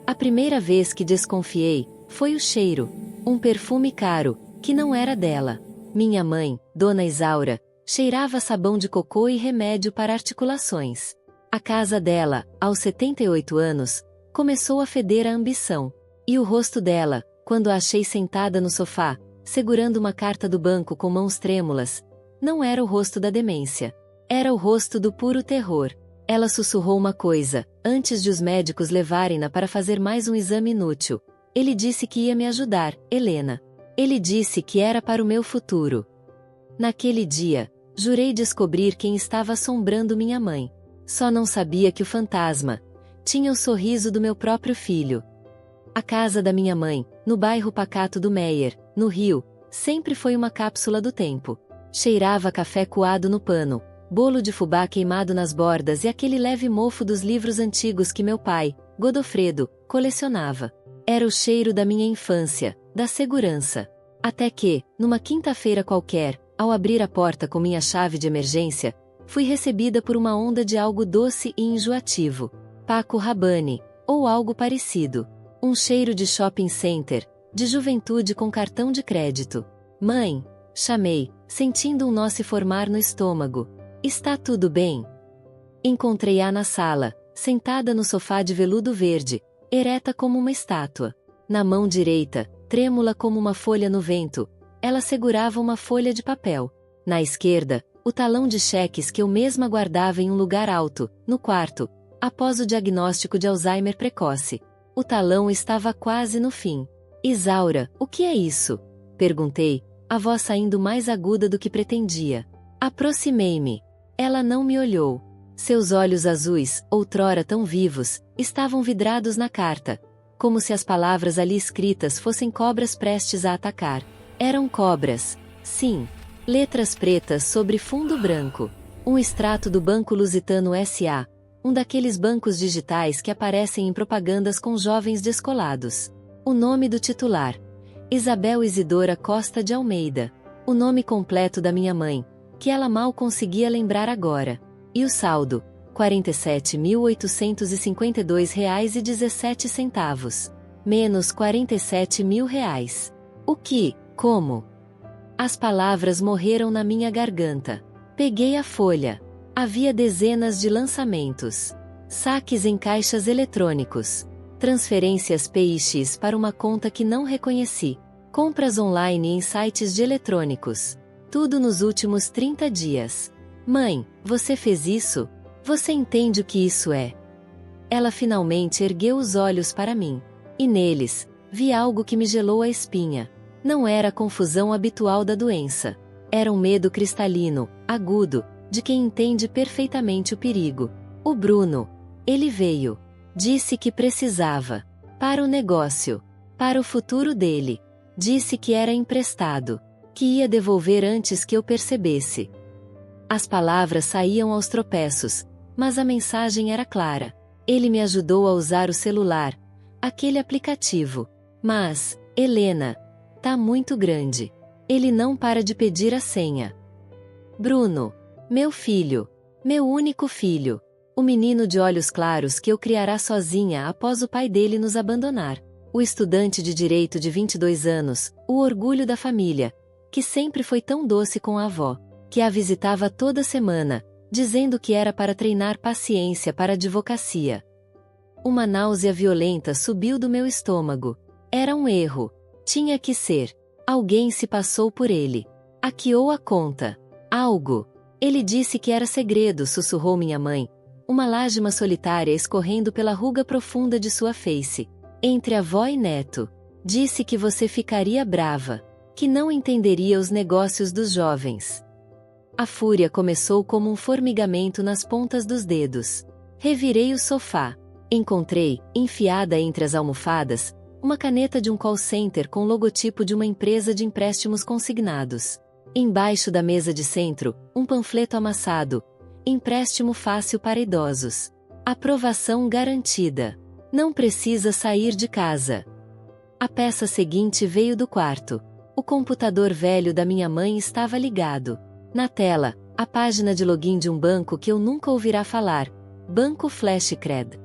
A primeira vez que desconfiei, foi o cheiro. Um perfume caro, que não era dela. Minha mãe, Dona Isaura, cheirava sabão de cocô e remédio para articulações. A casa dela, aos 78 anos, começou a feder a ambição. E o rosto dela, quando a achei sentada no sofá, segurando uma carta do banco com mãos trêmulas, não era o rosto da demência. Era o rosto do puro terror. Ela sussurrou uma coisa, antes de os médicos levarem-na para fazer mais um exame inútil. Ele disse que ia me ajudar, Helena. Ele disse que era para o meu futuro. Naquele dia, jurei descobrir quem estava assombrando minha mãe. Só não sabia que o fantasma tinha o sorriso do meu próprio filho. A casa da minha mãe, no bairro pacato do Meier, no Rio, sempre foi uma cápsula do tempo. Cheirava café coado no pano, bolo de fubá queimado nas bordas e aquele leve mofo dos livros antigos que meu pai, Godofredo, colecionava. Era o cheiro da minha infância, da segurança. Até que, numa quinta-feira qualquer, ao abrir a porta com minha chave de emergência, fui recebida por uma onda de algo doce e enjoativo. Paco Rabanne, ou algo parecido. Um cheiro de shopping center, de juventude com cartão de crédito. Mãe, chamei, sentindo um nó se formar no estômago. Está tudo bem? Encontrei-a na sala, sentada no sofá de veludo verde, ereta como uma estátua. Na mão direita, trêmula como uma folha no vento, ela segurava uma folha de papel. Na esquerda, o talão de cheques que eu mesma guardava em um lugar alto, no quarto, após o diagnóstico de Alzheimer precoce. O talão estava quase no fim. Isaura, o que é isso? Perguntei, a voz saindo mais aguda do que pretendia. Aproximei-me. Ela não me olhou. Seus olhos azuis, outrora tão vivos, estavam vidrados na carta, como se as palavras ali escritas fossem cobras prestes a atacar. Eram cobras, sim. Letras pretas sobre fundo branco. Um extrato do Banco Lusitano S.A., um daqueles bancos digitais que aparecem em propagandas com jovens descolados. O nome do titular: Isabel Isidora Costa de Almeida. O nome completo da minha mãe, que ela mal conseguia lembrar agora. E o saldo: R$ 47.852,17. Menos R$ 47.000. O que? Como? As palavras morreram na minha garganta. Peguei a folha. Havia dezenas de lançamentos. Saques em caixas eletrônicos. Transferências PIX para uma conta que não reconheci. Compras online em sites de eletrônicos. Tudo nos últimos 30 dias. Mãe, você fez isso? Você entende o que isso é? Ela finalmente ergueu os olhos para mim. E neles, vi algo que me gelou a espinha. Não era a confusão habitual da doença. Era um medo cristalino, agudo, de quem entende perfeitamente o perigo. O Bruno. Ele veio. Disse que precisava. Para o negócio. Para o futuro dele. Disse que era emprestado. Que ia devolver antes que eu percebesse. As palavras saíam aos tropeços, mas a mensagem era clara. Ele me ajudou a usar o celular. Aquele aplicativo. Mas, Helena, tá muito grande. Ele não para de pedir a senha. Bruno. Meu filho. Meu único filho. O menino de olhos claros que eu criará sozinha após o pai dele nos abandonar. O estudante de direito de 22 anos, o orgulho da família, que sempre foi tão doce com a avó, que a visitava toda semana, dizendo que era para treinar paciência para a advocacia. Uma náusea violenta subiu do meu estômago. Era um erro. Tinha que ser. Alguém se passou por ele. Hackeou a conta. Algo. Ele disse que era segredo, sussurrou minha mãe. Uma lágrima solitária escorrendo pela ruga profunda de sua face. Entre avó e neto. Disse que você ficaria brava. Que não entenderia os negócios dos jovens. A fúria começou como um formigamento nas pontas dos dedos. Revirei o sofá. Encontrei, enfiada entre as almofadas, uma caneta de um call center com o logotipo de uma empresa de empréstimos consignados. Embaixo da mesa de centro, um panfleto amassado. Empréstimo fácil para idosos. Aprovação garantida. Não precisa sair de casa. A peça seguinte veio do quarto. O computador velho da minha mãe estava ligado. Na tela, a página de login de um banco que eu nunca ouvirá falar. Banco Flashcred.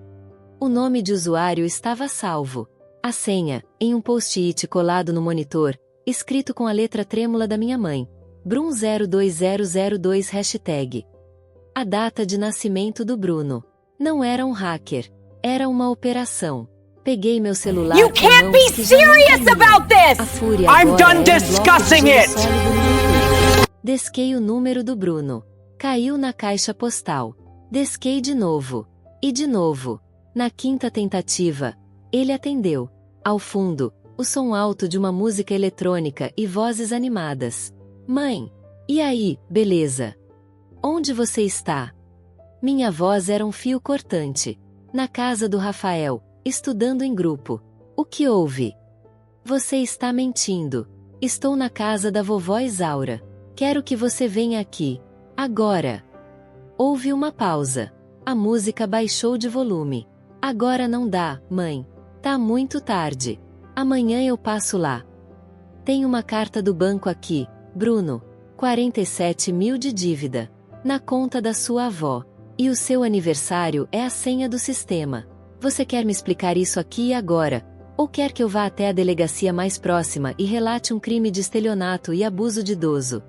O nome de usuário estava salvo. A senha, em um post-it colado no monitor, escrito com a letra trêmula da minha mãe. Brum02002 hashtag. A data de nascimento do Bruno. Não era um hacker. Era uma operação. Peguei meu celular. You can't be serious about this! A fúria I'm agora done discussing it! Desquei o número do Bruno. Caiu na caixa postal. Desquei de novo. E de novo. Na quinta tentativa, ele atendeu. Ao fundo, o som alto de uma música eletrônica e vozes animadas. Mãe! E aí, beleza? Onde você está? Minha voz era um fio cortante. Na casa do Rafael, estudando em grupo. O que houve? Você está mentindo. Estou na casa da vovó Isaura. Quero que você venha aqui. Agora. Houve uma pausa. A música baixou de volume. Agora não dá, mãe. Tá muito tarde. Amanhã eu passo lá. Tem uma carta do banco aqui, Bruno. 47 mil de dívida. Na conta da sua avó. E o seu aniversário é a senha do sistema. Você quer me explicar isso aqui e agora? Ou quer que eu vá até a delegacia mais próxima e relate um crime de estelionato e abuso de idoso?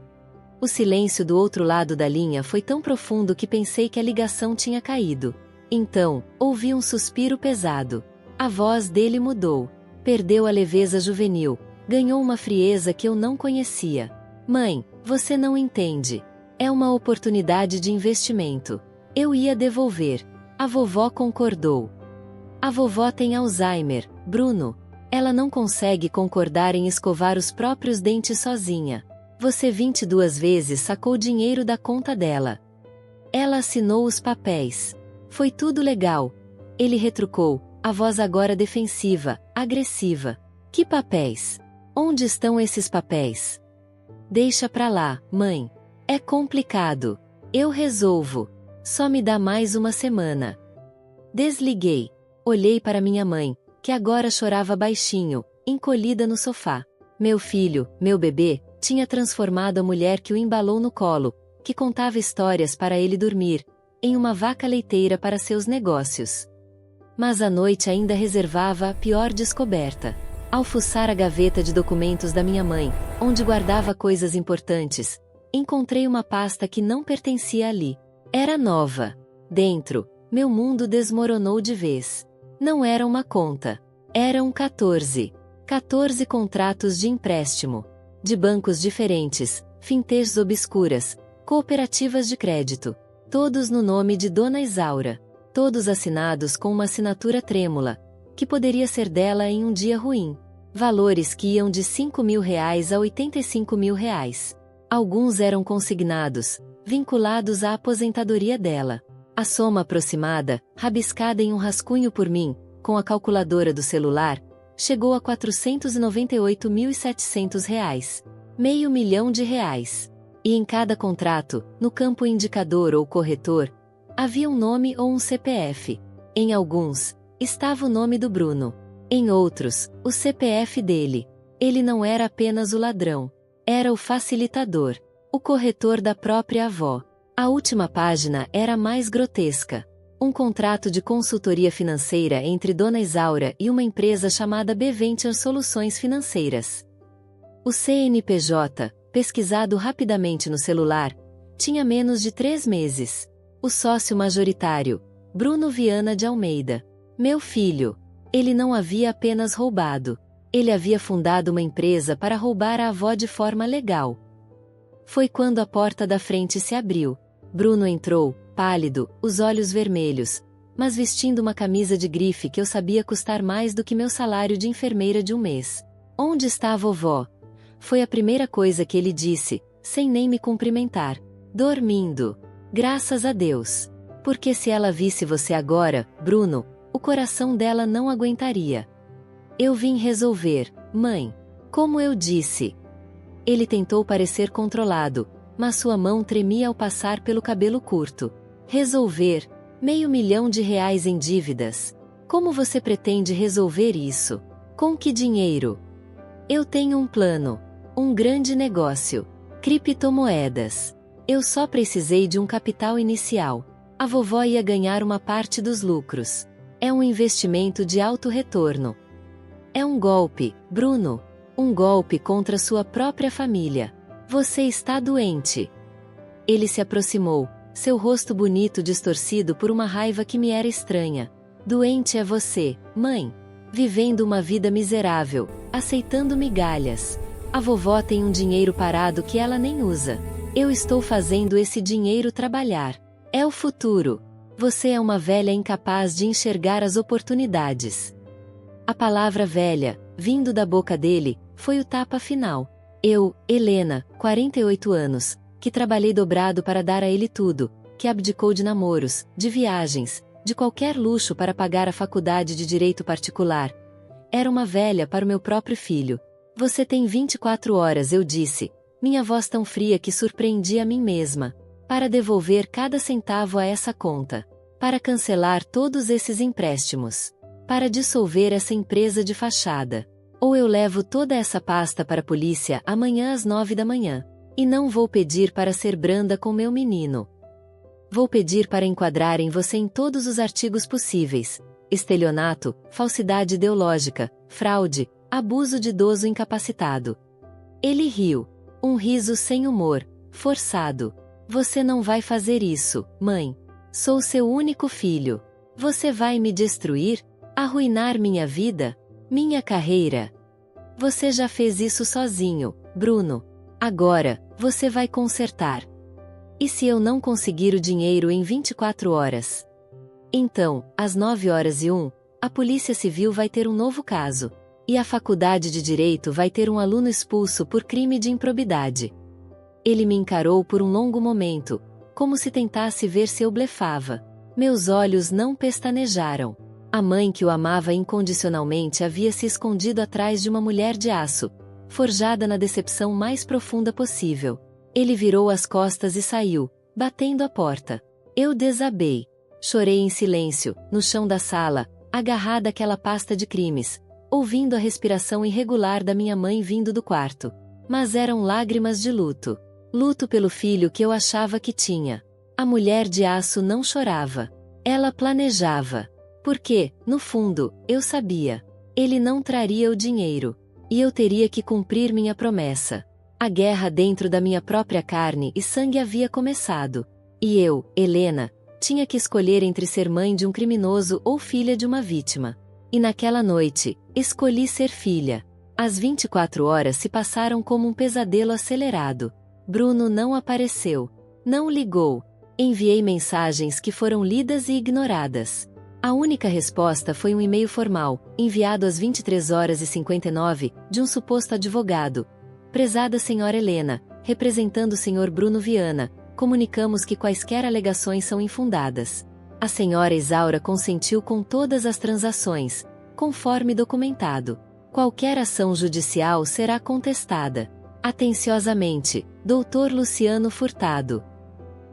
O silêncio do outro lado da linha foi tão profundo que pensei que a ligação tinha caído. Então, ouvi um suspiro pesado. A voz dele mudou. Perdeu a leveza juvenil. Ganhou uma frieza que eu não conhecia. Mãe, você não entende. É uma oportunidade de investimento. Eu ia devolver. A vovó concordou. A vovó tem Alzheimer, Bruno. Ela não consegue concordar em escovar os próprios dentes sozinha. Você 22 vezes sacou dinheiro da conta dela. Ela assinou os papéis. Foi tudo legal. Ele retrucou, a voz agora defensiva, agressiva. Que papéis? Onde estão esses papéis? Deixa pra lá, mãe. É complicado. Eu resolvo. Só me dá mais uma semana. Desliguei. Olhei para minha mãe, que agora chorava baixinho, encolhida no sofá. Meu filho, meu bebê, tinha transformado a mulher que o embalou no colo, que contava histórias para ele dormir, em uma vaca leiteira para seus negócios. Mas a noite ainda reservava a pior descoberta. Ao fuçar a gaveta de documentos da minha mãe, onde guardava coisas importantes, encontrei uma pasta que não pertencia ali. Era nova. Dentro, meu mundo desmoronou de vez. Não era uma conta. Eram 14 contratos de empréstimo. De bancos diferentes, fintechs obscuras, cooperativas de crédito. Todos no nome de Dona Isaura. Todos assinados com uma assinatura trêmula, que poderia ser dela em um dia ruim. Valores que iam de R$ 5.000 a R$ 85.000. Alguns eram consignados, vinculados à aposentadoria dela. A soma aproximada, rabiscada em um rascunho por mim, com a calculadora do celular, chegou a R$ 498.700. R$ 500.000. E em cada contrato, no campo indicador ou corretor, havia um nome ou um CPF. Em alguns, estava o nome do Bruno. Em outros, o CPF dele. Ele não era apenas o ladrão. Era o facilitador. O corretor da própria avó. A última página era mais grotesca. Um contrato de consultoria financeira entre Dona Isaura e uma empresa chamada B-Venture Soluções Financeiras. O CNPJ, pesquisado rapidamente no celular, tinha menos de 3 meses. O sócio majoritário, Bruno Viana de Almeida. Meu filho. Ele não havia apenas roubado. Ele havia fundado uma empresa para roubar a avó de forma legal. Foi quando a porta da frente se abriu. Bruno entrou, pálido, os olhos vermelhos, mas vestindo uma camisa de grife que eu sabia custar mais do que meu salário de enfermeira de um mês. Onde está a vovó? Foi a primeira coisa que ele disse, sem nem me cumprimentar. Dormindo. Graças a Deus. Porque se ela visse você agora, Bruno, o coração dela não aguentaria. Eu vim resolver, mãe. Como eu disse. Ele tentou parecer controlado, mas sua mão tremia ao passar pelo cabelo curto. Resolver? R$ 500.000 em dívidas. Como você pretende resolver isso? Com que dinheiro? Eu tenho um plano. Um grande negócio. Criptomoedas. Eu só precisei de um capital inicial. A vovó ia ganhar uma parte dos lucros. É um investimento de alto retorno. É um golpe, Bruno. Um golpe contra sua própria família. Você está doente. Ele se aproximou, seu rosto bonito distorcido por uma raiva que me era estranha. Doente é você, mãe. Vivendo uma vida miserável, aceitando migalhas. A vovó tem um dinheiro parado que ela nem usa. Eu estou fazendo esse dinheiro trabalhar. É o futuro. Você é uma velha incapaz de enxergar as oportunidades. A palavra velha, vindo da boca dele, foi o tapa final. Eu, Helena, 48 anos, que trabalhei dobrado para dar a ele tudo, que abdicou de namoros, de viagens, de qualquer luxo para pagar a faculdade de direito particular. Era uma velha para o meu próprio filho. Você tem 24 horas, eu disse, minha voz tão fria que surpreendi a mim mesma, para devolver cada centavo a essa conta, para cancelar todos esses empréstimos, para dissolver essa empresa de fachada. Ou eu levo toda essa pasta para a polícia amanhã às 9 da manhã. E não vou pedir para ser branda com meu menino. Vou pedir para enquadrarem você em todos os artigos possíveis: estelionato, falsidade ideológica, fraude, abuso de idoso incapacitado. Ele riu. Um riso sem humor, forçado. Você não vai fazer isso, mãe. Sou seu único filho. Você vai me destruir? Arruinar minha vida? Minha carreira? Você já fez isso sozinho, Bruno. Agora, você vai consertar. E se eu não conseguir o dinheiro em 24 horas? Então, às 9h01, a Polícia Civil vai ter um novo caso. E a Faculdade de Direito vai ter um aluno expulso por crime de improbidade. Ele me encarou por um longo momento, como se tentasse ver se eu blefava. Meus olhos não pestanejaram. A mãe que o amava incondicionalmente havia se escondido atrás de uma mulher de aço, forjada na decepção mais profunda possível. Ele virou as costas e saiu, batendo a porta. Eu desabei. Chorei em silêncio, no chão da sala, agarrada àquela pasta de crimes, ouvindo a respiração irregular da minha mãe vindo do quarto. Mas eram lágrimas de luto. Luto pelo filho que eu achava que tinha. A mulher de aço não chorava. Ela planejava. Porque, no fundo, eu sabia. Ele não traria o dinheiro. E eu teria que cumprir minha promessa. A guerra dentro da minha própria carne e sangue havia começado. E eu, Helena, tinha que escolher entre ser mãe de um criminoso ou filha de uma vítima. E naquela noite, escolhi ser filha. As 24 horas se passaram como um pesadelo acelerado. Bruno não apareceu. Não ligou. Enviei mensagens que foram lidas e ignoradas. A única resposta foi um e-mail formal, enviado às 23h59, de um suposto advogado. Prezada senhora Helena, representando o senhor Bruno Viana, comunicamos que quaisquer alegações são infundadas. A senhora Isaura consentiu com todas as transações, conforme documentado. Qualquer ação judicial será contestada. Atenciosamente, Dr. Luciano Furtado.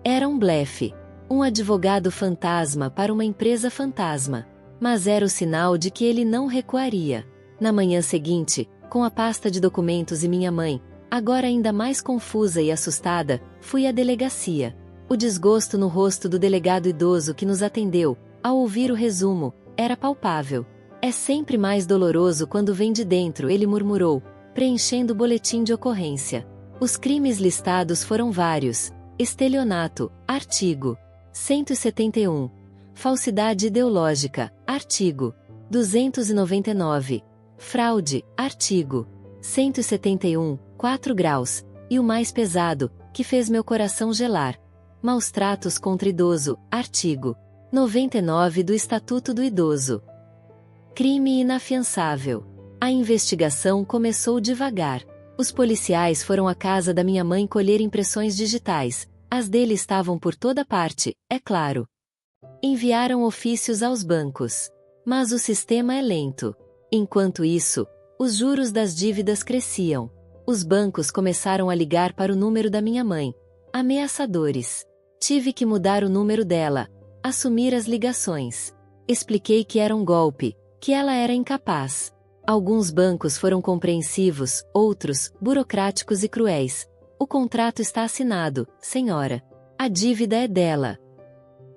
Era um blefe. Um advogado fantasma para uma empresa fantasma. Mas era o sinal de que ele não recuaria. Na manhã seguinte, com a pasta de documentos e minha mãe, agora ainda mais confusa e assustada, fui à delegacia. O desgosto no rosto do delegado idoso que nos atendeu, ao ouvir o resumo, era palpável. É sempre mais doloroso quando vem de dentro, ele murmurou, preenchendo o boletim de ocorrência. Os crimes listados foram vários: estelionato, artigo 171. Falsidade ideológica, artigo 299. Fraude, artigo 171, 4 graus. E o mais pesado, que fez meu coração gelar: maus tratos contra idoso, artigo 99 do Estatuto do Idoso. Crime inafiançável. A investigação começou devagar. Os policiais foram à casa da minha mãe colher impressões digitais. As dele estavam por toda parte, é claro. Enviaram ofícios aos bancos. Mas o sistema é lento. Enquanto isso, os juros das dívidas cresciam. Os bancos começaram a ligar para o número da minha mãe. Ameaçadores. Tive que mudar o número dela, assumir as ligações. Expliquei que era um golpe, que ela era incapaz. Alguns bancos foram compreensivos, outros, burocráticos e cruéis. O contrato está assinado, senhora. A dívida é dela.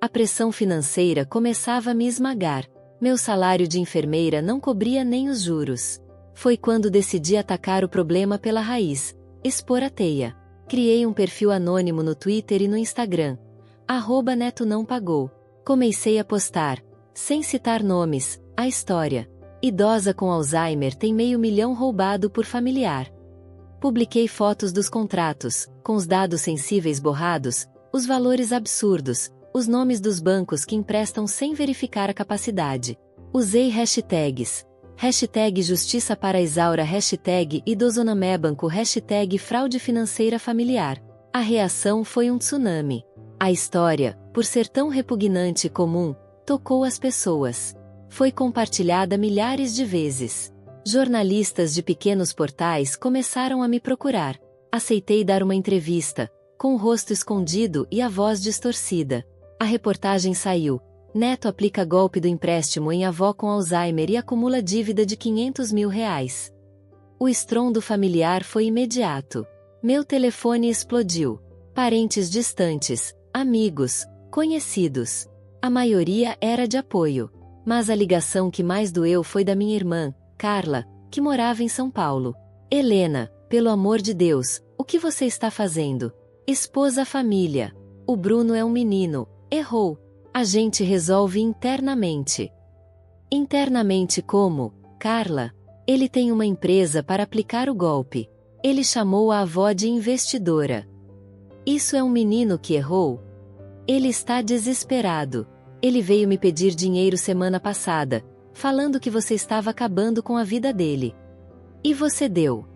A pressão financeira começava a me esmagar. Meu salário de enfermeira não cobria nem os juros. Foi quando decidi atacar o problema pela raiz, expor a teia. Criei um perfil anônimo no Twitter e no Instagram. @Neto não pagou. Comecei a postar, sem citar nomes, a história. Idosa com Alzheimer tem meio milhão roubado por familiar. Publiquei fotos dos contratos, com os dados sensíveis borrados, os valores absurdos, os nomes dos bancos que emprestam sem verificar a capacidade. Usei hashtags. Hashtag Justiça para Isaura, hashtag Idosonamebanco, hashtag Fraude Financeira Familiar. A reação foi um tsunami. A história, por ser tão repugnante e comum, tocou as pessoas. Foi compartilhada milhares de vezes. Jornalistas de pequenos portais começaram a me procurar. Aceitei dar uma entrevista, com o rosto escondido e a voz distorcida. A reportagem saiu. Neto aplica golpe do empréstimo em avó com Alzheimer e acumula dívida de R$500 mil. O estrondo familiar foi imediato. Meu telefone explodiu. Parentes distantes, amigos, conhecidos. A maioria era de apoio. Mas a ligação que mais doeu foi da minha irmã, Carla, que morava em São Paulo. Helena, pelo amor de Deus, o que você está fazendo? Expôs a família. O Bruno é um menino, errou. A gente resolve internamente. Internamente como, Carla? Ele tem uma empresa para aplicar o golpe. Ele chamou a avó de investidora. Isso é um menino que errou? Ele está desesperado. Ele veio me pedir dinheiro semana passada, falando que você estava acabando com a vida dele. E você deu?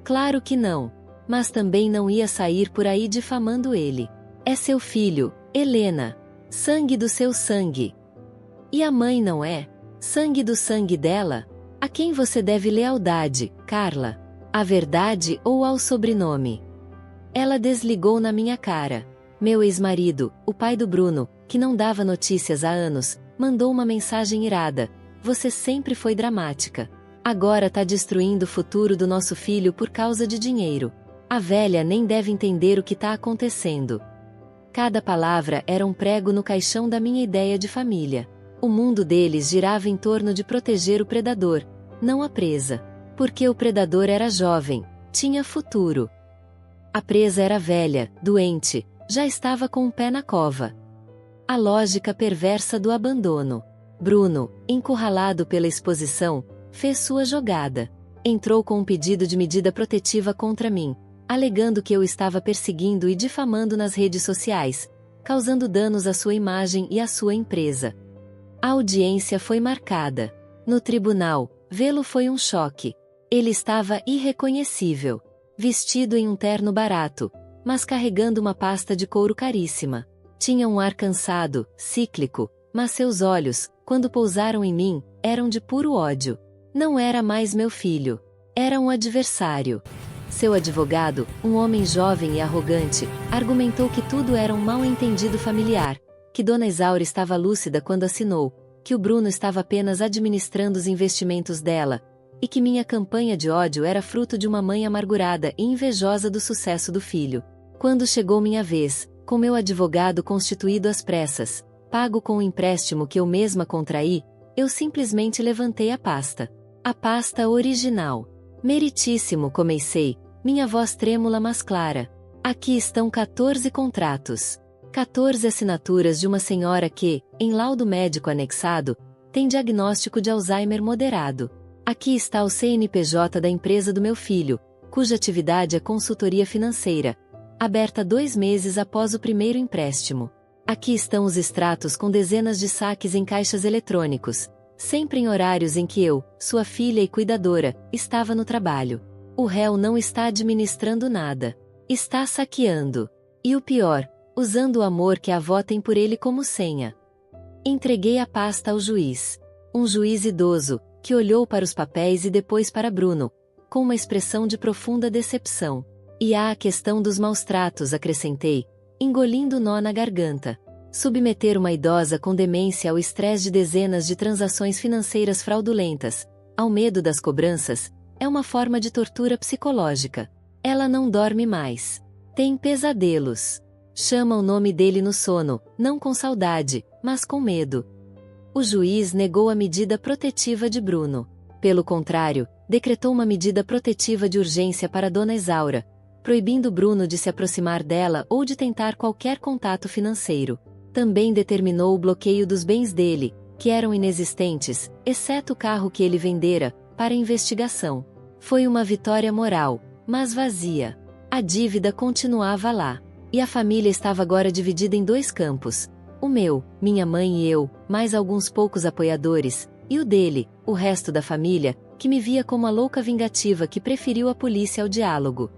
Claro que não. Mas também não ia sair por aí difamando ele. É seu filho, Helena. Sangue do seu sangue. E a mãe não é? Sangue do sangue dela? A quem você deve lealdade, Carla? À verdade ou ao sobrenome? Ela desligou na minha cara. Meu ex-marido, o pai do Bruno, que não dava notícias há anos, mandou uma mensagem irada. Você sempre foi dramática. Agora tá destruindo o futuro do nosso filho por causa de dinheiro. A velha nem deve entender o que tá acontecendo. Cada palavra era um prego no caixão da minha ideia de família. O mundo deles girava em torno de proteger o predador, não a presa. Porque o predador era jovem, tinha futuro. A presa era velha, doente, já estava com um pé na cova. A lógica perversa do abandono. Bruno, encurralado pela exposição, fez sua jogada. Entrou com um pedido de medida protetiva contra mim, alegando que eu estava perseguindo e difamando nas redes sociais, causando danos à sua imagem e à sua empresa. A audiência foi marcada. No tribunal, vê-lo foi um choque. Ele estava irreconhecível, vestido em um terno barato, mas carregando uma pasta de couro caríssima. Tinha um ar cansado, cíclico, mas seus olhos, quando pousaram em mim, eram de puro ódio. Não era mais meu filho. Era um adversário. Seu advogado, um homem jovem e arrogante, argumentou que tudo era um mal-entendido familiar, que Dona Isaura estava lúcida quando assinou, que o Bruno estava apenas administrando os investimentos dela, e que minha campanha de ódio era fruto de uma mãe amargurada e invejosa do sucesso do filho. Quando chegou minha vez, com meu advogado constituído às pressas, pago com o empréstimo que eu mesma contraí, eu simplesmente levantei a pasta. A pasta original. Meritíssimo, comecei, minha voz trêmula mas clara. Aqui estão 14 contratos. 14 assinaturas de uma senhora que, em laudo médico anexado, tem diagnóstico de Alzheimer moderado. Aqui está o CNPJ da empresa do meu filho, cuja atividade é consultoria financeira, aberta 2 meses após o primeiro empréstimo. Aqui estão os extratos com dezenas de saques em caixas eletrônicos, sempre em horários em que eu, sua filha e cuidadora, estava no trabalho. O réu não está administrando nada. Está saqueando. E o pior, usando o amor que a avó tem por ele como senha. Entreguei a pasta ao juiz. Um juiz idoso, que olhou para os papéis e depois para Bruno, com uma expressão de profunda decepção. E há a questão dos maus-tratos, acrescentei, engolindo nó na garganta. Submeter uma idosa com demência ao estresse de dezenas de transações financeiras fraudulentas, ao medo das cobranças, é uma forma de tortura psicológica. Ela não dorme mais. Tem pesadelos. Chama o nome dele no sono, não com saudade, mas com medo. O juiz negou a medida protetiva de Bruno. Pelo contrário, decretou uma medida protetiva de urgência para Dona Isaura, proibindo Bruno de se aproximar dela ou de tentar qualquer contato financeiro. Também determinou o bloqueio dos bens dele, que eram inexistentes, exceto o carro que ele vendera, para investigação. Foi uma vitória moral, mas vazia. A dívida continuava lá. E a família estava agora dividida em dois campos. O meu, minha mãe e eu, mais alguns poucos apoiadores, e o dele, o resto da família, que me via como a louca vingativa que preferiu a polícia ao diálogo.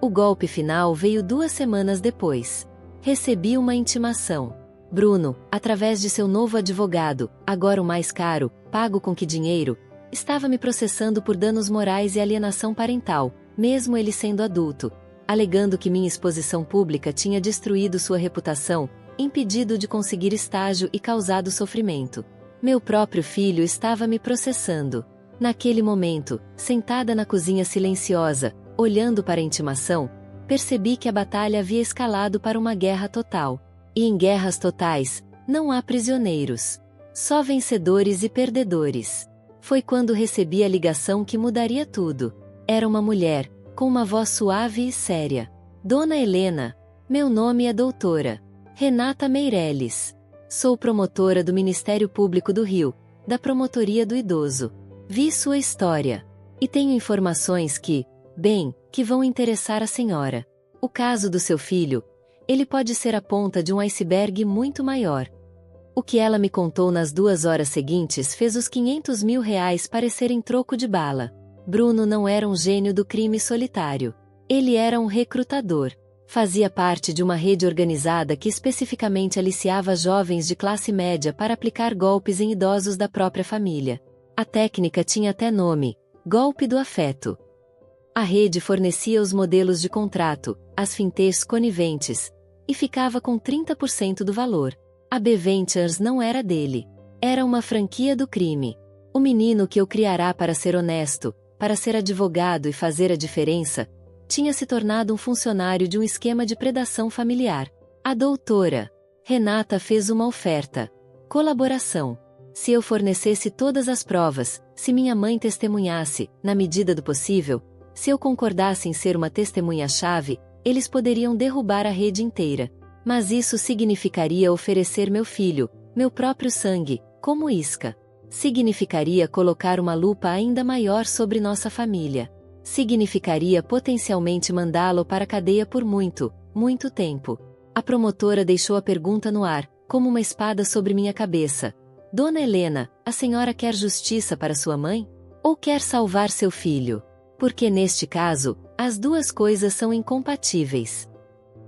O golpe final veio 2 semanas depois. Recebi uma intimação. Bruno, através de seu novo advogado, agora o mais caro, pago com que dinheiro, estava me processando por danos morais e alienação parental, mesmo ele sendo adulto, alegando que minha exposição pública tinha destruído sua reputação, impedido de conseguir estágio e causado sofrimento. Meu próprio filho estava me processando. Naquele momento, sentada na cozinha silenciosa, olhando para a intimação, percebi que a batalha havia escalado para uma guerra total. E em guerras totais, não há prisioneiros. Só vencedores e perdedores. Foi quando recebi a ligação que mudaria tudo. Era uma mulher, com uma voz suave e séria. Dona Helena. Meu nome é doutora Renata Meirelles. Sou promotora do Ministério Público do Rio, da Promotoria do Idoso. Vi sua história. E tenho informações que vão interessar a senhora. O caso do seu filho, ele pode ser a ponta de um iceberg muito maior. O que ela me contou nas 2 horas seguintes fez os R$500 mil parecerem troco de bala. Bruno não era um gênio do crime solitário. Ele era um recrutador. Fazia parte de uma rede organizada que especificamente aliciava jovens de classe média para aplicar golpes em idosos da própria família. A técnica tinha até nome: golpe do afeto. A rede fornecia os modelos de contrato, as fintechs coniventes, e ficava com 30% do valor. A B Ventures não era dele. Era uma franquia do crime. O menino que eu criará para ser honesto, para ser advogado e fazer a diferença, tinha se tornado um funcionário de um esquema de predação familiar. A doutora Renata fez uma oferta. Colaboração. Se eu fornecesse todas as provas, se minha mãe testemunhasse, na medida do possível, se eu concordasse em ser uma testemunha-chave, eles poderiam derrubar a rede inteira. Mas isso significaria oferecer meu filho, meu próprio sangue, como isca. Significaria colocar uma lupa ainda maior sobre nossa família. Significaria potencialmente mandá-lo para a cadeia por muito, muito tempo. A promotora deixou a pergunta no ar, como uma espada sobre minha cabeça. Dona Helena, a senhora quer justiça para sua mãe? Ou quer salvar seu filho? Porque neste caso, as duas coisas são incompatíveis.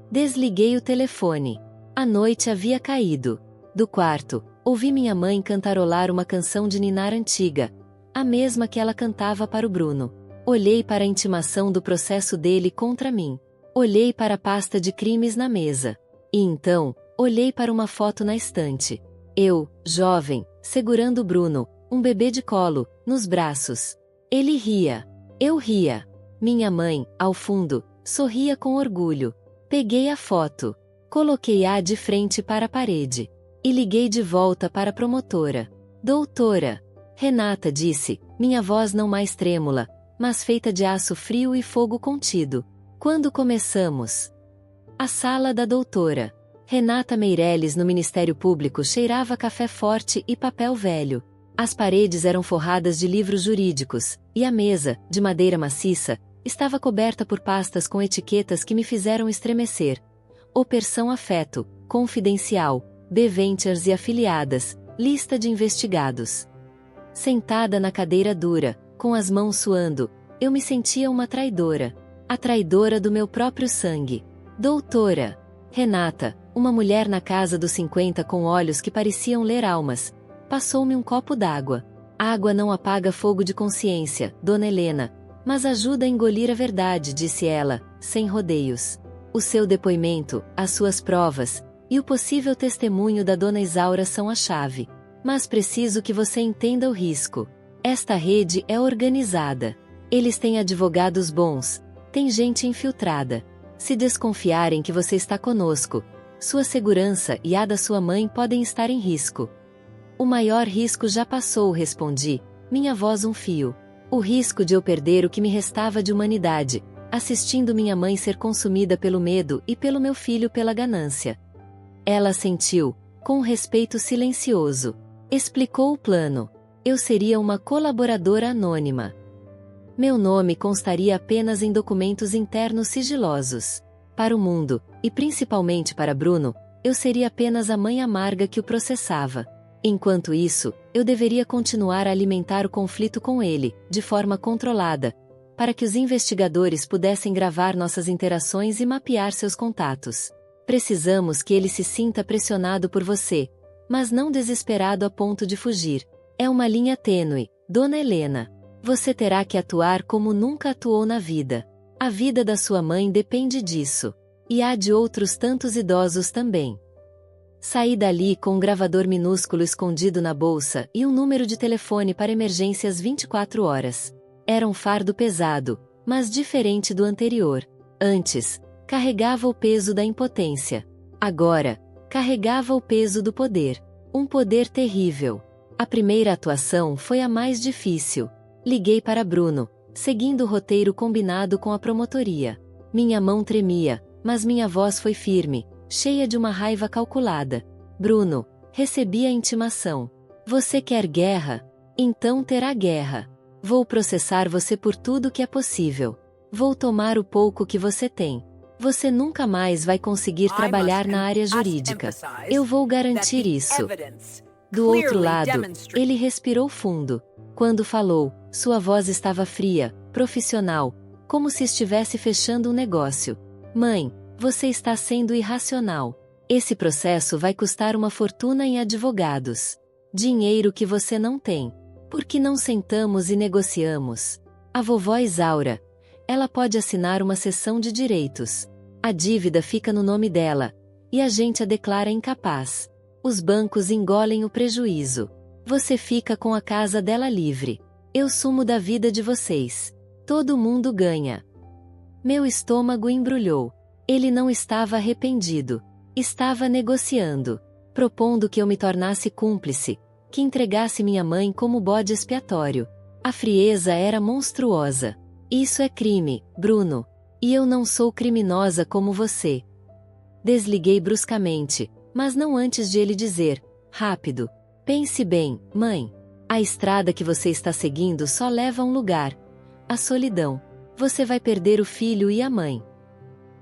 Desliguei o telefone. A noite havia caído. Do quarto, ouvi minha mãe cantarolar uma canção de ninar antiga, a mesma que ela cantava para o Bruno. Olhei para a intimação do processo dele contra mim. Olhei para a pasta de crimes na mesa. E então, olhei para uma foto na estante. Eu, jovem, segurando Bruno, um bebê de colo, nos braços. Ele ria. Eu ria. Minha mãe, ao fundo, sorria com orgulho. Peguei a foto. Coloquei-a de frente para a parede. E liguei de volta para a promotora. Doutora Renata, disse, minha voz não mais trêmula, mas feita de aço frio e fogo contido. Quando começamos? A sala da doutora Renata Meirelles no Ministério Público cheirava café forte e papel velho. As paredes eram forradas de livros jurídicos, e a mesa, de madeira maciça, estava coberta por pastas com etiquetas que me fizeram estremecer. Operação Afeto, Confidencial, B Ventures e afiliadas, lista de investigados. Sentada na cadeira dura, com as mãos suando, eu me sentia uma traidora. A traidora do meu próprio sangue. Doutora Renata, uma mulher na casa dos 50 com olhos que pareciam ler almas, passou-me um copo d'água. Água não apaga fogo de consciência, Dona Helena, mas ajuda a engolir a verdade, disse ela, sem rodeios. O seu depoimento, as suas provas, e o possível testemunho da Dona Isaura são a chave. Mas preciso que você entenda o risco. Esta rede é organizada. Eles têm advogados bons, tem gente infiltrada. Se desconfiarem que você está conosco, sua segurança e a da sua mãe podem estar em risco. O maior risco já passou, respondi, minha voz um fio. O risco de eu perder o que me restava de humanidade, assistindo minha mãe ser consumida pelo medo e pelo meu filho pela ganância. Ela assentiu, com um respeito silencioso. Explicou o plano. Eu seria uma colaboradora anônima. Meu nome constaria apenas em documentos internos sigilosos. Para o mundo, e principalmente para Bruno, eu seria apenas a mãe amarga que o processava. Enquanto isso, eu deveria continuar a alimentar o conflito com ele, de forma controlada, para que os investigadores pudessem gravar nossas interações e mapear seus contatos. Precisamos que ele se sinta pressionado por você, mas não desesperado a ponto de fugir. É uma linha tênue, Dona Helena. Você terá que atuar como nunca atuou na vida. A vida da sua mãe depende disso. E há de outros tantos idosos também. Saí dali com um gravador minúsculo escondido na bolsa e um número de telefone para emergências 24 horas. Era um fardo pesado, mas diferente do anterior. Antes, carregava o peso da impotência. Agora, carregava o peso do poder. Um poder terrível. A primeira atuação foi a mais difícil. Liguei para Bruno, seguindo o roteiro combinado com a promotoria. Minha mão tremia, mas minha voz foi firme, cheia de uma raiva calculada. Bruno, recebi a intimação. Você quer guerra? Então terá guerra. Vou processar você por tudo que é possível. Vou tomar o pouco que você tem. Você nunca mais vai conseguir trabalhar na área jurídica. Eu vou garantir isso. Do outro lado, ele respirou fundo. Quando falou, sua voz estava fria, profissional, como se estivesse fechando um negócio. Mãe, você está sendo irracional. Esse processo vai custar uma fortuna em advogados. Dinheiro que você não tem. Por que não sentamos e negociamos? A vovó Isaura. Ela pode assinar uma cessão de direitos. A dívida fica no nome dela. E a gente a declara incapaz. Os bancos engolem o prejuízo. Você fica com a casa dela livre. Eu sumo da vida de vocês. Todo mundo ganha. Meu estômago embrulhou. Ele não estava arrependido. Estava negociando. Propondo que eu me tornasse cúmplice. Que entregasse minha mãe como bode expiatório. A frieza era monstruosa. Isso é crime, Bruno. E eu não sou criminosa como você. Desliguei bruscamente, mas não antes de ele dizer, rápido. Pense bem, mãe. A estrada que você está seguindo só leva a um lugar. A solidão. Você vai perder o filho e a mãe.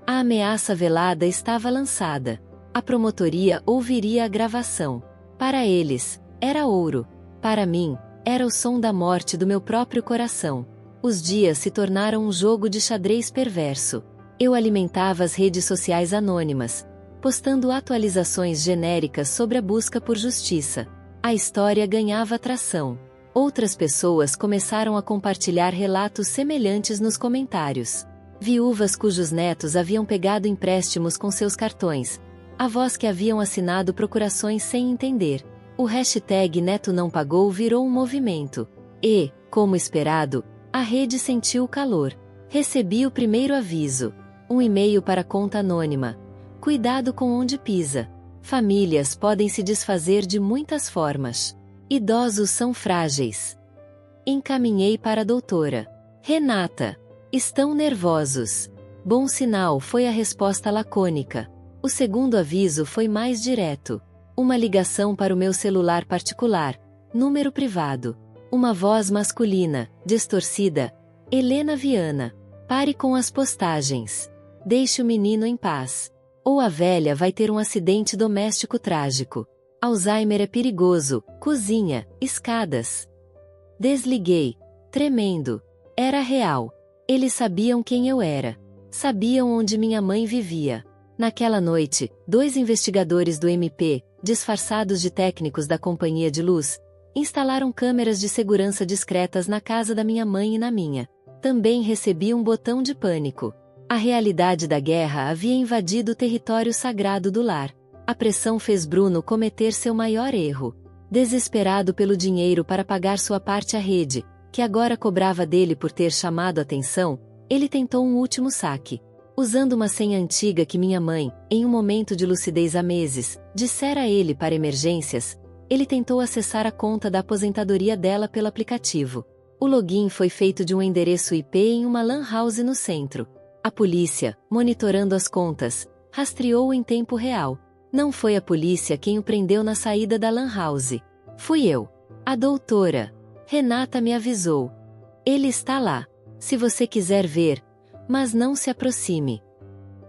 A ameaça velada estava lançada. A promotoria ouviria a gravação. Para eles, era ouro. Para mim, era o som da morte do meu próprio coração. Os dias se tornaram um jogo de xadrez perverso. Eu alimentava as redes sociais anônimas, postando atualizações genéricas sobre a busca por justiça. A história ganhava atração. Outras pessoas começaram a compartilhar relatos semelhantes nos comentários. Viúvas cujos netos haviam pegado empréstimos com seus cartões. Avós que haviam assinado procurações sem entender. O hashtag Neto não pagou virou um movimento. E, como esperado, a rede sentiu o calor. Recebi o primeiro aviso. Um e-mail para a conta anônima. Cuidado com onde pisa. Famílias podem se desfazer de muitas formas. Idosos são frágeis. Encaminhei para a doutora. Renata. Estão nervosos. Bom sinal foi a resposta lacônica. O segundo aviso foi mais direto. Uma ligação para o meu celular particular. Número privado. Uma voz masculina, distorcida. Helena Viana. Pare com as postagens. Deixe o menino em paz. Ou a velha vai ter um acidente doméstico trágico. Alzheimer é perigoso. Cozinha, escadas. Desliguei. Tremendo. Era real. Eles sabiam quem eu era. Sabiam onde minha mãe vivia. Naquela noite, 2 investigadores do MP, disfarçados de técnicos da companhia de luz, instalaram câmeras de segurança discretas na casa da minha mãe e na minha. Também recebi um botão de pânico. A realidade da guerra havia invadido o território sagrado do lar. A pressão fez Bruno cometer seu maior erro. Desesperado pelo dinheiro para pagar sua parte à rede, que agora cobrava dele por ter chamado atenção, ele tentou um último saque. Usando uma senha antiga que minha mãe, em um momento de lucidez há meses, dissera a ele para emergências, Ele tentou acessar a conta da aposentadoria dela pelo aplicativo. O login foi feito de um endereço IP em uma lan house no centro. A polícia, monitorando as contas, rastreou-o em tempo real. Não foi a polícia quem o prendeu na saída da lan house. Fui eu. A doutora Renata me avisou. Ele está lá. Se você quiser ver, mas não se aproxime.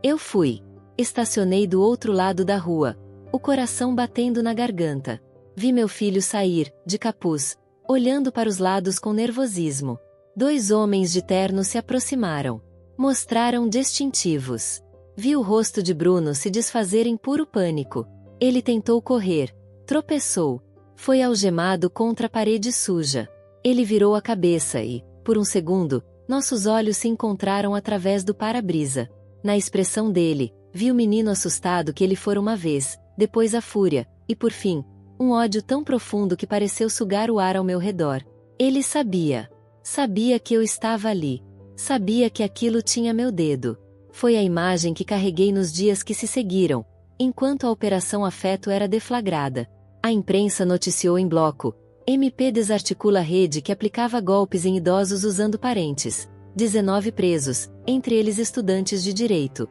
Eu fui. Estacionei do outro lado da rua, o coração batendo na garganta. Vi meu filho sair, de capuz, olhando para os lados com nervosismo. 2 homens de terno se aproximaram. Mostraram distintivos. Vi o rosto de Bruno se desfazer em puro pânico. Ele tentou correr. Tropeçou. Foi algemado contra a parede suja. Ele virou a cabeça e, por um segundo, nossos olhos se encontraram através do para-brisa. Na expressão dele, vi o menino assustado que ele fora uma vez, depois a fúria, e por fim, um ódio tão profundo que pareceu sugar o ar ao meu redor. Ele sabia. Sabia que eu estava ali. Sabia que aquilo tinha meu dedo. Foi a imagem que carreguei nos dias que se seguiram, enquanto a Operação Afeto era deflagrada. A imprensa noticiou em bloco. MP desarticula a rede que aplicava golpes em idosos usando parentes. 19 presos, entre eles estudantes de direito.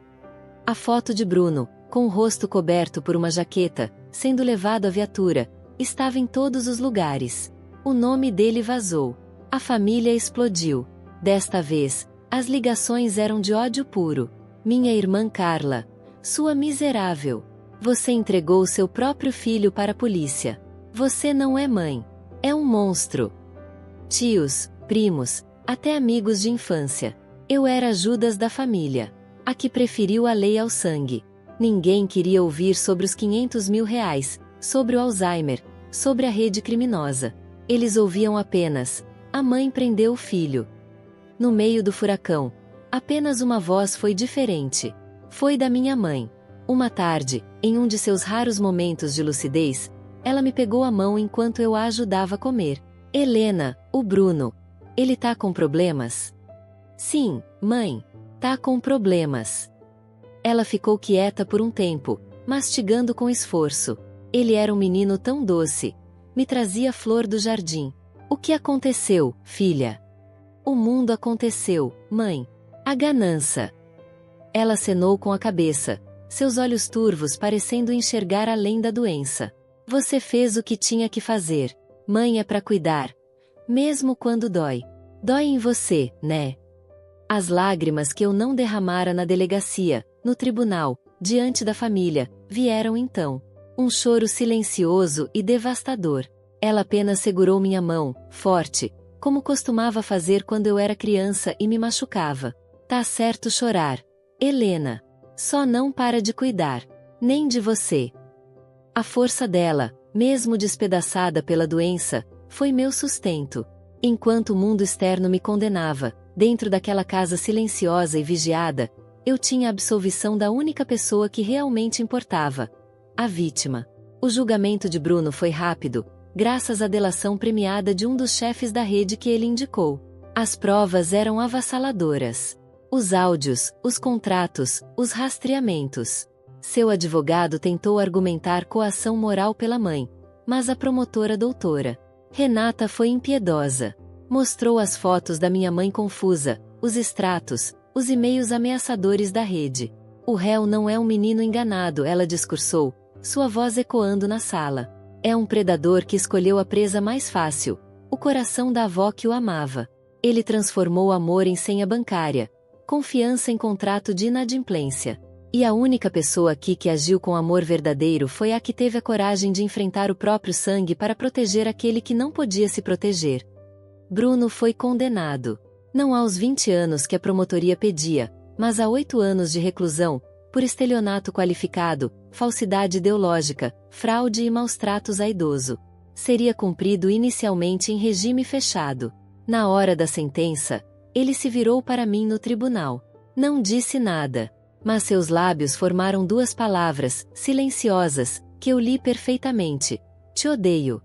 A foto de Bruno, com o rosto coberto por uma jaqueta, sendo levado à viatura, estava em todos os lugares. O nome dele vazou. A família explodiu. Desta vez, as ligações eram de ódio puro. Minha irmã Carla. Sua miserável. Você entregou seu próprio filho para a polícia. Você não é mãe. É um monstro. Tios, primos, até amigos de infância. Eu era Judas da família. A que preferiu a lei ao sangue. Ninguém queria ouvir sobre os 500 mil reais, sobre o Alzheimer, sobre a rede criminosa. Eles ouviam apenas: a mãe prendeu o filho. No meio do furacão, apenas uma voz foi diferente. Foi da minha mãe. Uma tarde, em um de seus raros momentos de lucidez, ela me pegou a mão enquanto eu a ajudava a comer. Helena, o Bruno. Ele tá com problemas? Sim, mãe. Tá com problemas. Ela ficou quieta por um tempo, mastigando com esforço. Ele era um menino tão doce. Me trazia flor do jardim. O que aconteceu, filha? O mundo aconteceu, mãe. A ganância. Ela acenou com a cabeça, seus olhos turvos parecendo enxergar além da doença. Você fez o que tinha que fazer. Mãe é pra cuidar. Mesmo quando dói. Dói em você, né? As lágrimas que eu não derramara na delegacia, no tribunal, diante da família, vieram então. Um choro silencioso e devastador. Ela apenas segurou minha mão, forte, como costumava fazer quando eu era criança e me machucava. Tá certo chorar. Helena. Só não para de cuidar. Nem de você. A força dela, mesmo despedaçada pela doença, foi meu sustento. Enquanto o mundo externo me condenava, dentro daquela casa silenciosa e vigiada, eu tinha a absolvição da única pessoa que realmente importava. A vítima. O julgamento de Bruno foi rápido, graças à delação premiada de um dos chefes da rede que ele indicou. As provas eram avassaladoras. Os áudios, os contratos, os rastreamentos. Seu advogado tentou argumentar coação moral pela mãe, mas a promotora doutora Renata foi impiedosa. Mostrou as fotos da minha mãe confusa, os extratos, os e-mails ameaçadores da rede. O réu não é um menino enganado, ela discursou, sua voz ecoando na sala. É um predador que escolheu a presa mais fácil, o coração da avó que o amava. Ele transformou o amor em senha bancária, confiança em contrato de inadimplência. E a única pessoa aqui que agiu com amor verdadeiro foi a que teve a coragem de enfrentar o próprio sangue para proteger aquele que não podia se proteger. Bruno foi condenado. Não aos 20 anos que a promotoria pedia, mas a 8 anos de reclusão, por estelionato qualificado, falsidade ideológica, fraude e maus-tratos a idoso. Seria cumprido inicialmente em regime fechado. Na hora da sentença, ele se virou para mim no tribunal. Não disse nada. Mas seus lábios formaram 2 palavras, silenciosas, que eu li perfeitamente. Te odeio.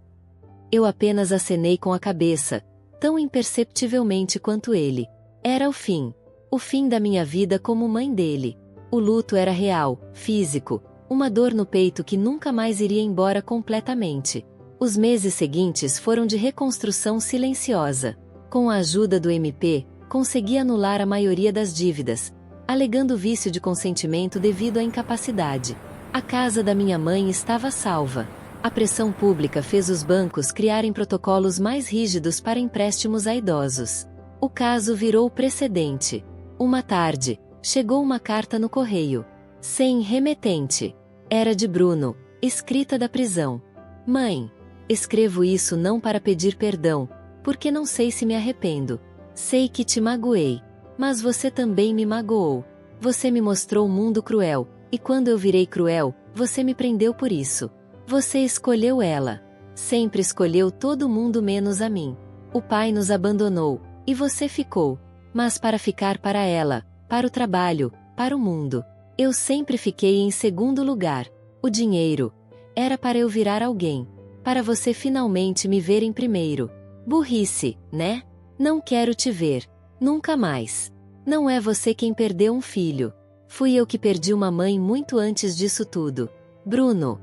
Eu apenas acenei com a cabeça, tão imperceptivelmente quanto ele. Era o fim. O fim da minha vida como mãe dele. O luto era real, físico, uma dor no peito que nunca mais iria embora completamente. Os meses seguintes foram de reconstrução silenciosa. Com a ajuda do MP, consegui anular a maioria das dívidas, alegando vício de consentimento devido à incapacidade. A casa da minha mãe estava salva. A pressão pública fez os bancos criarem protocolos mais rígidos para empréstimos a idosos. O caso virou precedente. Uma tarde, chegou uma carta no correio. Sem remetente. Era de Bruno, escrita da prisão. Mãe, escrevo isso não para pedir perdão, porque não sei se me arrependo. Sei que te magoei. Mas você também me magoou. Você me mostrou um mundo cruel, e quando eu virei cruel, você me prendeu por isso. Você escolheu ela. Sempre escolheu todo mundo menos a mim. O pai nos abandonou, e você ficou. Mas para ficar para ela, para o trabalho, para o mundo. Eu sempre fiquei em segundo lugar. O dinheiro. Era para eu virar alguém. Para você finalmente me ver em primeiro. Burrice, né? Não quero te ver. Nunca mais. Não é você quem perdeu um filho. Fui eu que perdi uma mãe muito antes disso tudo. Bruno.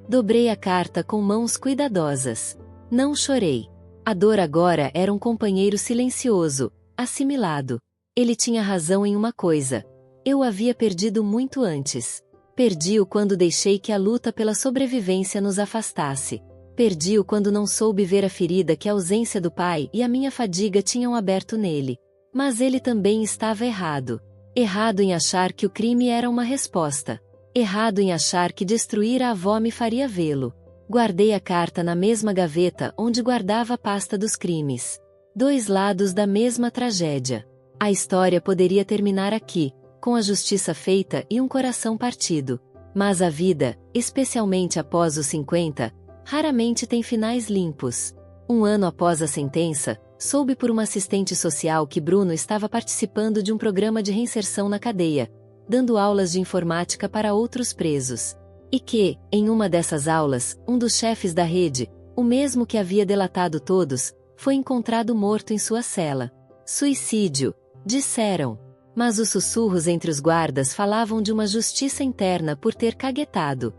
Dobrei a carta com mãos cuidadosas. Não chorei. A dor agora era um companheiro silencioso, assimilado. Ele tinha razão em uma coisa. Eu o havia perdido muito antes. Perdi-o quando deixei que a luta pela sobrevivência nos afastasse. Perdi-o quando não soube ver a ferida que a ausência do pai e a minha fadiga tinham aberto nele. Mas ele também estava errado. Errado em achar que o crime era uma resposta. Errado em achar que destruir a avó me faria vê-lo. Guardei a carta na mesma gaveta onde guardava a pasta dos crimes. Dois lados da mesma tragédia. A história poderia terminar aqui, com a justiça feita e um coração partido. Mas a vida, especialmente após os 50, raramente tem finais limpos. Um ano após a sentença, soube por uma assistente social que Bruno estava participando de um programa de reinserção na cadeia, dando aulas de informática para outros presos. E que, em uma dessas aulas, um dos chefes da rede, o mesmo que havia delatado todos, foi encontrado morto em sua cela. Suicídio, disseram. Mas os sussurros entre os guardas falavam de uma justiça interna por ter caguetado.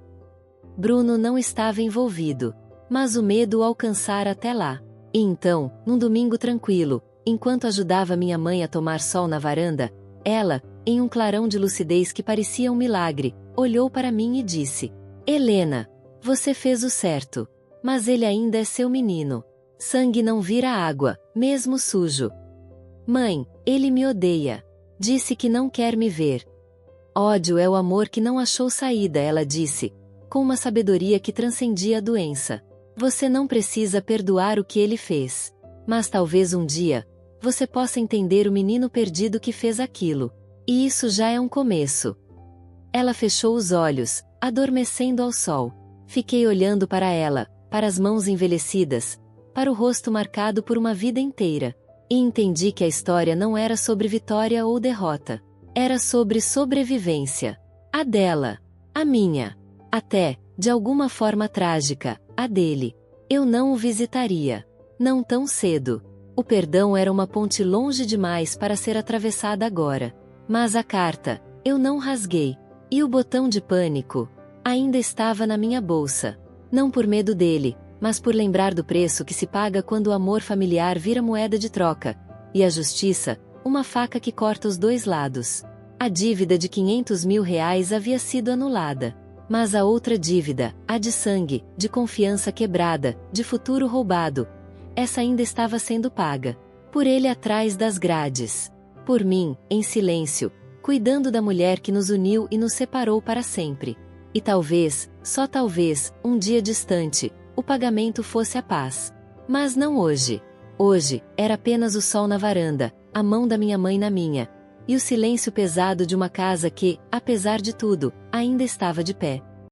Bruno não estava envolvido, mas o medo o alcançara até lá. E então, num domingo tranquilo, enquanto ajudava minha mãe a tomar sol na varanda, ela, em um clarão de lucidez que parecia um milagre, olhou para mim e disse: Helena, você fez o certo. Mas ele ainda é seu menino. Sangue não vira água, mesmo sujo. Mãe, ele me odeia. Disse que não quer me ver. Ódio é o amor que não achou saída, ela disse, com uma sabedoria que transcendia a doença. Você não precisa perdoar o que ele fez. Mas talvez um dia, você possa entender o menino perdido que fez aquilo. E isso já é um começo. Ela fechou os olhos, adormecendo ao sol. Fiquei olhando para ela, para as mãos envelhecidas, para o rosto marcado por uma vida inteira. E entendi que a história não era sobre vitória ou derrota. Era sobre sobrevivência. A dela. A minha. Até, de alguma forma trágica, a dele. Eu não o visitaria. Não tão cedo. O perdão era uma ponte longe demais para ser atravessada agora. Mas a carta, eu não rasguei. E o botão de pânico, ainda estava na minha bolsa. Não por medo dele, mas por lembrar do preço que se paga quando o amor familiar vira moeda de troca. E a justiça, uma faca que corta os dois lados. A dívida de R$ 500.000 havia sido anulada. Mas a outra dívida, a de sangue, de confiança quebrada, de futuro roubado, essa ainda estava sendo paga. Por ele atrás das grades. Por mim, em silêncio, cuidando da mulher que nos uniu e nos separou para sempre. E talvez, só talvez, um dia distante, o pagamento fosse a paz. Mas não hoje. Hoje, era apenas o sol na varanda, a mão da minha mãe na minha, e o silêncio pesado de uma casa que, apesar de tudo, ainda estava de pé.